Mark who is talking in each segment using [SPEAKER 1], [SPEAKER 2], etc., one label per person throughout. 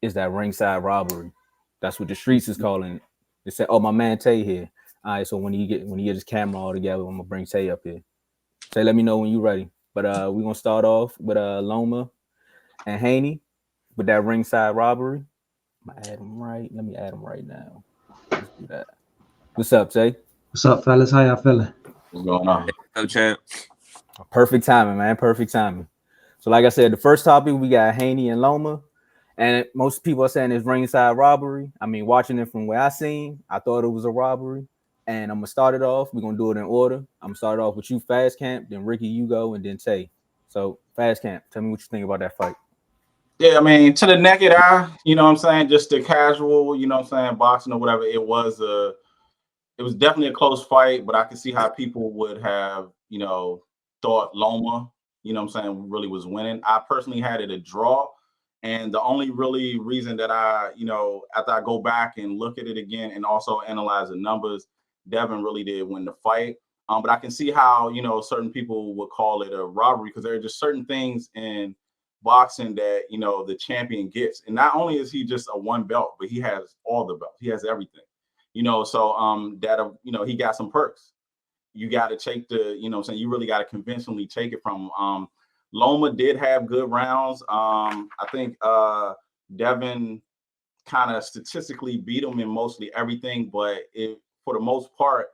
[SPEAKER 1] is that ringside robbery. That's what the streets is calling it. They say, "Oh, my man Tay here." All right, so when you get his camera all together, I'm gonna bring Tay up here. Tay, let me know when you're ready. But we're gonna start off with Loma and Haney with that ringside robbery. I'm gonna add him right. Let me add him right now. Let's do that. What's up, Tay?
[SPEAKER 2] What's up, fellas? How y'all feeling?
[SPEAKER 3] What's going on?
[SPEAKER 4] No champ.
[SPEAKER 1] Perfect timing, man. Perfect timing. So, like I said, the first topic we got Haney and Loma, and most people are saying it's ringside robbery. I mean, watching it from where I seen, I thought it was a robbery. And I'm gonna start it off. We're gonna do it in order. I'm gonna start off with you, Fast Camp, then Ricky, you go, and then Tay. So, Fast Camp, tell me what you think about that fight.
[SPEAKER 3] Yeah, I mean, to the naked eye, you know what I'm saying, just the casual, you know what I'm saying, boxing or whatever, it was definitely a close fight, but I can see how people would have, thought Loma, you know what I'm saying, really was winning. I personally had it a draw. And the only really reason that after I go back and look at it again and also analyze the numbers, Devin really did win the fight. But I can see how, certain people would call it a robbery because there are just certain things in boxing that, the champion gets. And not only is he just a one belt, but he has all the belts. He has everything, he got some perks. You got to take you really got to convincingly take it from Loma did have good rounds. I think Devin kind of statistically beat him in mostly everything, but for the most part,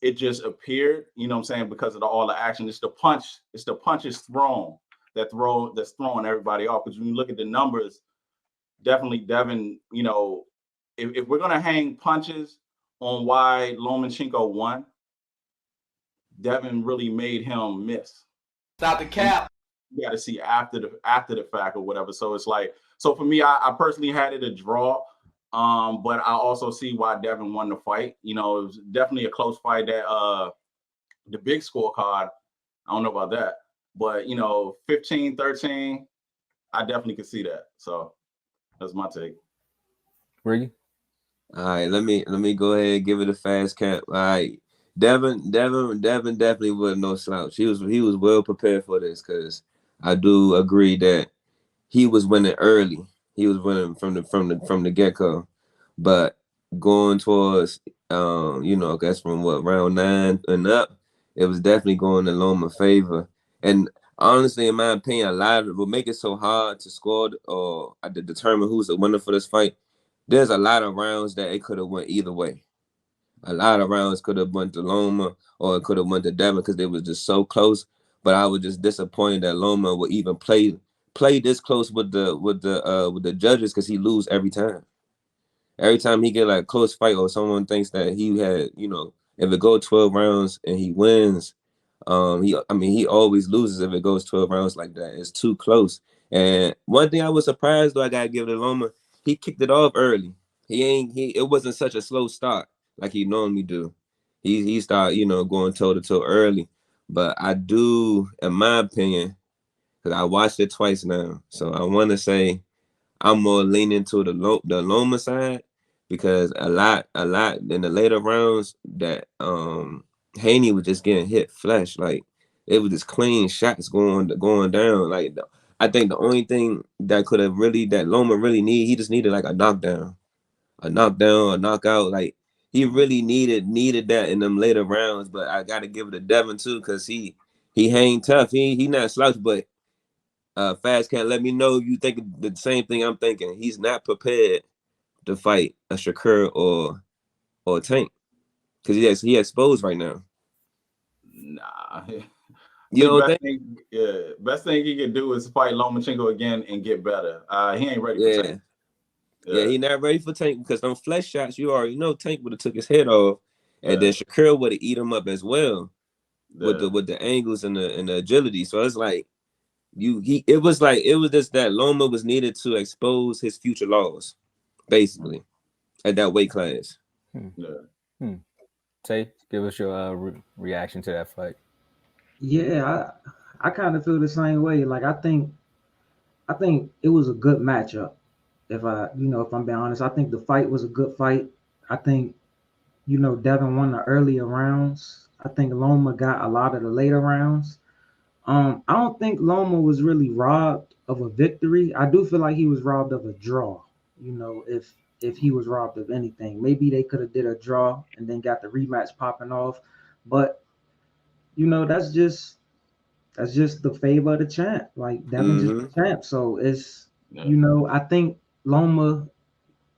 [SPEAKER 3] it just appeared, because of all the action. It's the punches thrown that's throwing everybody off. Because when you look at the numbers, definitely Devin, if we're gonna hang punches on why Lomachenko won, Devin really made him miss.
[SPEAKER 4] Stop the cap.
[SPEAKER 3] You got to see after the fact or whatever. So it's like, so for me, I personally had it a draw. But I also see why Devin won the fight. It was definitely a close fight. That the big scorecard, I don't know about that. But 15-13, I definitely could see that. So that's my take.
[SPEAKER 1] Ricky?
[SPEAKER 4] All right, let me go ahead and give it a fast cap. All right. Devin definitely wasn't no slouch. He was well prepared for this because I do agree that he was winning early. He was winning from the get-go. But going towards I guess from round 9 and up, it was definitely going in Loma's favor. And honestly, in my opinion, a lot of it will make it so hard to score or to determine who's the winner for this fight. There's a lot of rounds that it could have went either way. A lot of rounds could have went to Loma or it could have went to Devin because they was just so close. But I was just disappointed that Loma would even play this close with the judges because he lose every time. Every time he get like a close fight or someone thinks that he had, if it goes 12 rounds and he wins, he always loses if it goes 12 rounds like that. It's too close. And one thing I was surprised though, I gotta give it to Loma, he kicked it off early. It wasn't such a slow start like he normally do. He started, going toe to toe early. But I do, in my opinion, because I watched it twice now, so I want to say I'm more leaning to the Loma side because a lot in the later rounds that Haney was just getting hit flesh, like it was just clean shots going down. Like I think the only thing that Loma really need, he just needed like a knockdown, a knockout. Like he really needed that in them later rounds. But I got to give it to Devin too because he hang tough. He not slouch, but. Fast can't let me know you think the same thing I'm thinking. He's not prepared to fight a Shakur or a Tank because he exposed right now.
[SPEAKER 3] Nah,
[SPEAKER 4] you know
[SPEAKER 3] best thing he can do is fight Lomachenko again and get better. He ain't ready for Tank.
[SPEAKER 4] Yeah, he not ready for Tank because them flesh shots you already know Tank would have took his head off, and then Shakur would have eat him up as well with the angles and the agility. So it's like. It was just that Loma was needed to expose his future laws, basically, at that weight class.
[SPEAKER 1] Tay, give us your reaction to that fight.
[SPEAKER 2] Yeah, I kind of feel the same way. Like I think it was a good matchup. If I'm being honest, I think the fight was a good fight. I think, Devin won the earlier rounds. I think Loma got a lot of the later rounds. I don't think Loma was really robbed of a victory. I do feel like he was robbed of a draw. You know, if he was robbed of anything, maybe they could have did a draw and then got the rematch popping off. But you know, that's just the favor of the champ. Like Devin just the champ. So it's you know, I think Loma,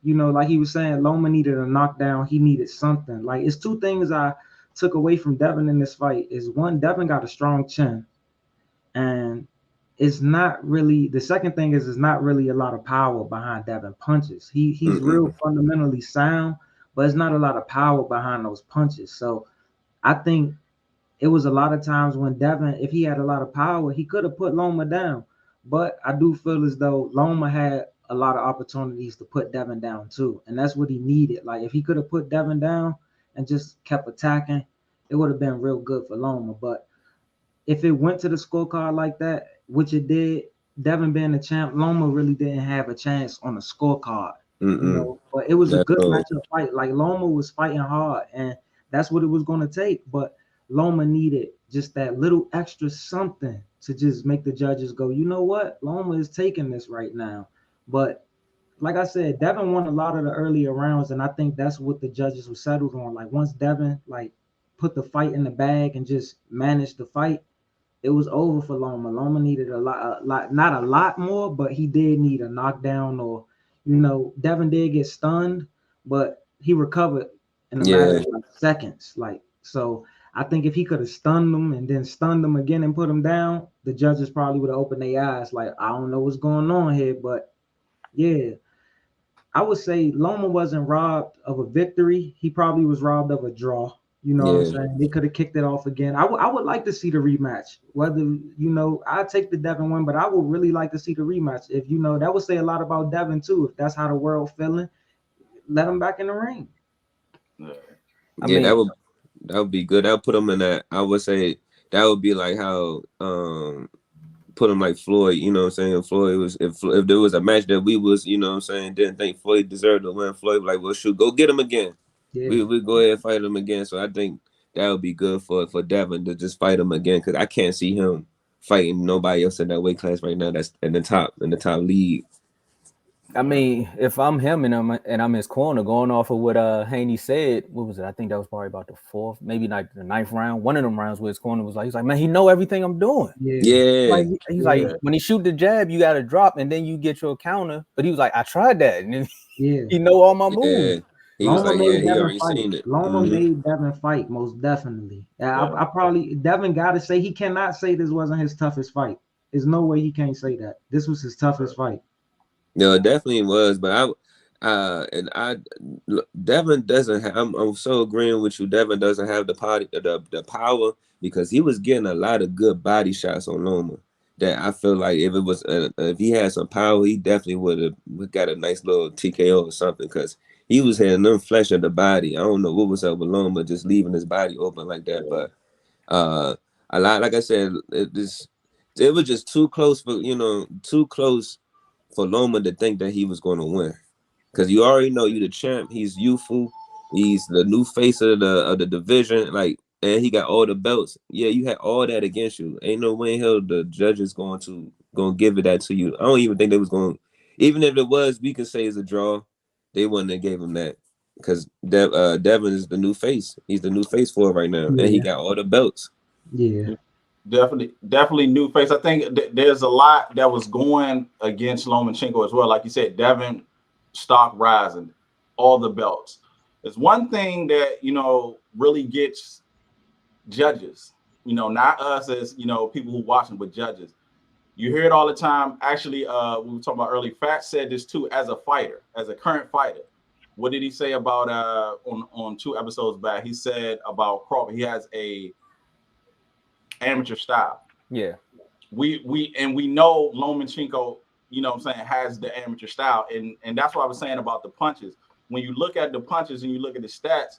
[SPEAKER 2] you know, like he was saying, Loma needed a knockdown. He needed something. Like it's two things I took away from Devin in this fight. Is one, Devin got a strong chin, and it's not really the second thing is not really a lot of power behind Devin punches. He's real fundamentally sound, but it's not a lot of power behind those punches. So I think it was a lot of times when Devin, if he had a lot of power, he could have put Loma down. But I do feel as though Loma had a lot of opportunities to put Devin down too. And that's what he needed. Like if he could have put Devin down and just kept attacking, it would have been real good for Loma. But if it went to the scorecard like that, which it did, Devin being the champ, Loma really didn't have a chance on the scorecard. You know, but it was a good matchup fight. Like Loma was fighting hard, and that's what it was going to take. But Loma needed just that little extra something to just make the judges go, you know what, Loma is taking this right now. But like I said, Devin won a lot of the earlier rounds, and I think that's what the judges were settled on. Like once Devin like put the fight in the bag and just managed the fight, it was over for Loma. Loma needed a lot, not a lot more, but he did need a knockdown or, you know, Devin did get stunned, but he recovered in a matter of like seconds. Like, so I think if he could have stunned him and then stunned him again and put him down, the judges probably would have opened their eyes. Like, I don't know what's going on here, but yeah, I would say Loma wasn't robbed of a victory. He probably was robbed of a draw. You know what I'm saying? They could have kicked it off again. I would like to see the rematch. Whether, you know, I take the Devin one, but I would really like to see the rematch. If, you know, that would say a lot about Devin too. If that's how the world feeling, let him back in the ring.
[SPEAKER 1] I mean,
[SPEAKER 4] that would be good. That would put him in that. I would say that would be like how put him like Floyd, you know what I'm saying? Floyd was if there was a match that we was, you know what I'm saying, didn't think Floyd deserved to win, Floyd was like, well, shoot, go get him again. Yeah. We go ahead and fight him again. So I think that would be good for Devin to just fight him again, because I can't see him fighting nobody else in that weight class right now that's in the top league.
[SPEAKER 1] I mean, if I'm him and I'm his corner, going off of what Haney said, what was it? I think that was probably about the fourth, maybe like the ninth round. One of them rounds where his corner was like, he's like, man, he know everything I'm doing.
[SPEAKER 4] Yeah.
[SPEAKER 1] Like, he's like, when he shoot the jab, you got to drop, and then you get your counter. But he was like, I tried that, and then he know all my moves.
[SPEAKER 4] He was like, he already seen it.
[SPEAKER 2] Loma made Devin fight, most definitely. I probably, Devin got to say, he cannot say this wasn't his toughest fight. There's no way he can't say that. This was his toughest fight.
[SPEAKER 4] No, it definitely was, but Devin doesn't have. I'm so agreeing with you. Devin doesn't have the power, because he was getting a lot of good body shots on Loma. That I feel like if he had some power, he definitely would have got a nice little TKO or something, because he was hitting them flesh of the body. I don't know what was up with Loma, just leaving his body open like that. But a lot, like I said, it was just too close for Loma to think that he was going to win, because you already know you the champ. He's youthful. He's the new face of the division. Like, and he got all the belts. Yeah, you had all that against you. Ain't no way in hell the judges going to give it that to you. I don't even think they was going. Even if it was, we can say it's a draw. They wouldn't have gave him that, because Devin is the new face. He's the new face for it right now, and he got all the belts.
[SPEAKER 2] Yeah.
[SPEAKER 3] Definitely new face. I think there's a lot that was going against Lomachenko as well. Like you said, Devin stock rising, all the belts. There's one thing that, you know, really gets judges, you know, not us as, you know, people who watching, but judges. You hear it all the time. Actually, we were talking about earlier. Fat said this too, as a fighter, as a current fighter. What did he say about on 2 episodes back? He said about Crawford, he has a amateur style.
[SPEAKER 1] Yeah.
[SPEAKER 3] We know Lomachenko, you know what I'm saying, has the amateur style. And that's what I was saying about the punches. When you look at the punches and you look at the stats,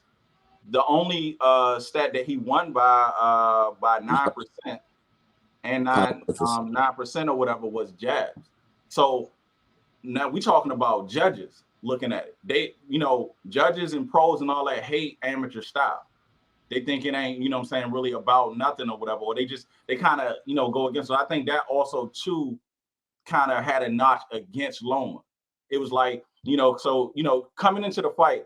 [SPEAKER 3] the only stat that he won by 9% and 9% or whatever was jabs. So now we're talking about judges looking at it. They, you know, judges and pros and all that hate amateur style. They think it ain't, you know what I'm saying, really about nothing or whatever, or they kind of, you know, go against. So I think that also too kind of had a notch against Loma. It was like, so, coming into the fight,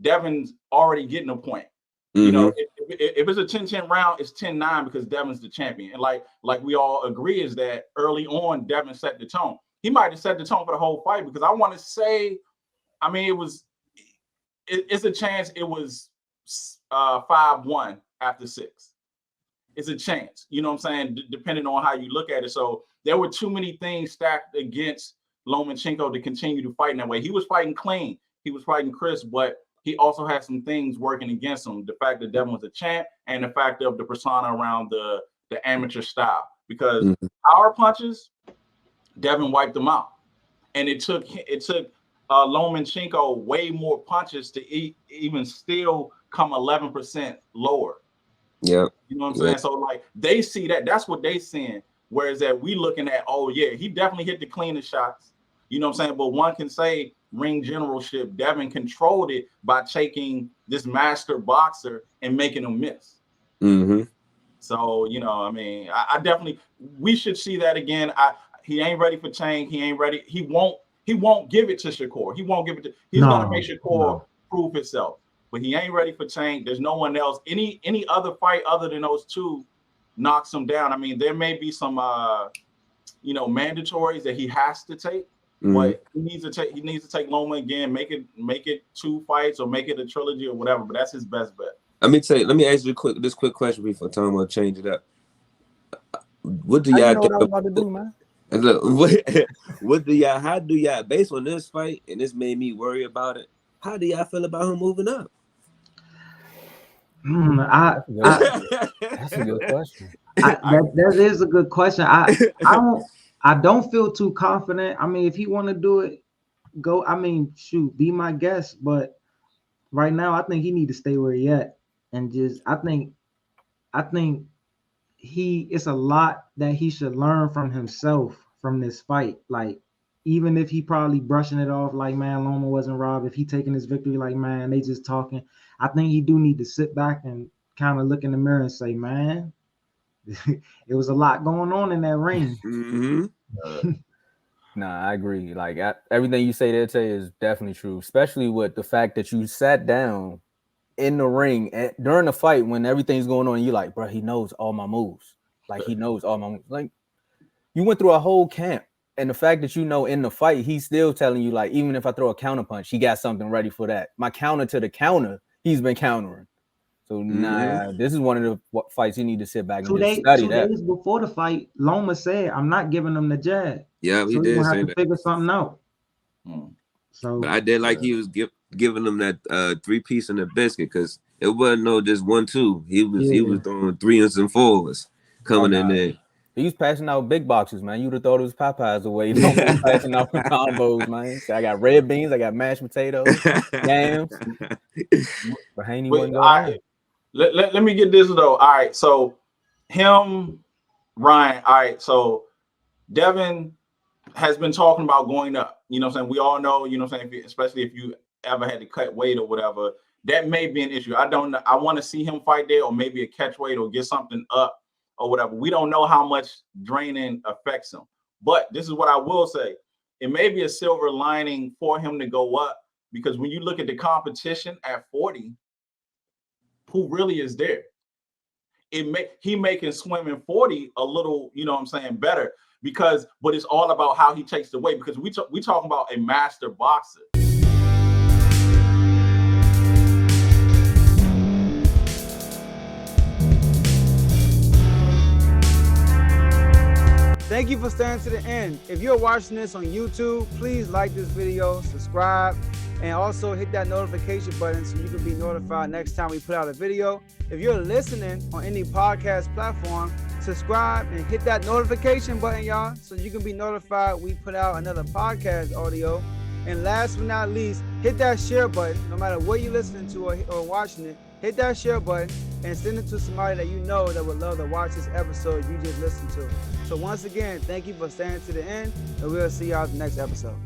[SPEAKER 3] Devin's already getting a point. If it's a 10-10 round, it's 10-9 because Devin's the champion. And like we all agree is that early on, Devin set the tone. He might have set the tone for the whole fight because I want to say, it's a chance it was 5-1 after 6. It's a chance, depending on how you look at it. So there were too many things stacked against Lomachenko to continue to fight in that way. He was fighting clean. He was fighting crisp, but he also had some things working against him. The fact that Devin was a champ and the fact of the persona around the amateur style. Because power punches, Devin wiped them out. And it took Lomachenko way more punches to even still come 11% lower.
[SPEAKER 4] Yeah.
[SPEAKER 3] You know what I'm saying? So like they see that, that's what they seeing. Whereas that we looking at, oh yeah, he definitely hit the cleanest shots. You know what I'm saying? But one can say ring generalship, Devin controlled it by taking this master boxer and making him miss. So, I definitely, we should see that again. He ain't ready for change. He ain't ready. He won't give it to Shakur. He won't give it to, he's going to make Shakur prove himself. But he ain't ready for change. There's no one else. Any other fight other than those two knocks him down. There may be some mandatories that he has to take, but he needs to take Loma again, make it 2 fights or make it a trilogy or whatever. But that's his best bet. Let
[SPEAKER 4] me ask you this quick question before Tomo change it up. What do y'all
[SPEAKER 1] think about to do, man?
[SPEAKER 4] Look, how do y'all, based on this fight, and this made me worry about it, how do y'all feel about him moving up?
[SPEAKER 1] That's a good question.
[SPEAKER 2] That is a good question. I don't feel too confident. if he want to do it, go. Shoot, be my guest. But right now, I think he need to stay where he at, and just I think it's a lot that he should learn from himself from this fight. Like, even if he probably brushing it off like, man, Loma wasn't robbed. If he taking his victory like, man, they just talking. I think he do need to sit back and kind of look in the mirror and say, man, it was a lot going on in that ring.
[SPEAKER 1] Nah, I agree. Like everything you say there, Tay, is definitely true, especially with the fact that you sat down in the ring during the fight when everything's going on. And you're like, bro, he knows all my moves. Like, he knows all my moves. Like, you went through a whole camp. And the fact that in the fight, he's still telling you, like, even if I throw a counter punch, he got something ready for that. My counter to the counter, he's been countering. So, this is one of the fights you need to sit back and just study that.
[SPEAKER 2] 2 days before the fight, Loma said, I'm not giving him the jab.
[SPEAKER 4] Yeah, he did say that.
[SPEAKER 2] Figure something out. So,
[SPEAKER 4] but I did like he was giving them that 3-piece and a biscuit, because it wasn't no just 1-2. He was throwing 3s and 4s coming in there.
[SPEAKER 1] He was passing out big boxes, man. You'd have thought it was Popeyes away. He was passing out combos, man. So I got red beans, I got mashed potatoes, yams. But Haney wasn't going.
[SPEAKER 3] Let me get this though. All right, so Ryan. All right, so Devin has been talking about going up. You know what I'm saying? We all know, you know what I'm saying, especially if you ever had to cut weight or whatever, that may be an issue. I don't know. I want to see him fight there, or maybe a catch weight or get something up or whatever. We don't know how much draining affects him. But this is what I will say. It may be a silver lining for him to go up, because when you look at the competition at 40, who really is there? He making swimming 40 a little, you know what I'm saying, better, but it's all about how he takes the weight, because we talking about a master boxer.
[SPEAKER 5] Thank you for staying to the end. If you're watching this on YouTube, please like this video, subscribe, and also hit that notification button so you can be notified next time we put out a video. If you're listening on any podcast platform, subscribe and hit that notification button, y'all, so you can be notified we put out another podcast audio. And last but not least, hit that share button. No matter what you're listening to or watching it, hit that share button and send it to somebody that you know that would love to watch this episode you just listened to. So once again, thank you for staying to the end, and we'll see y'all in the next episode.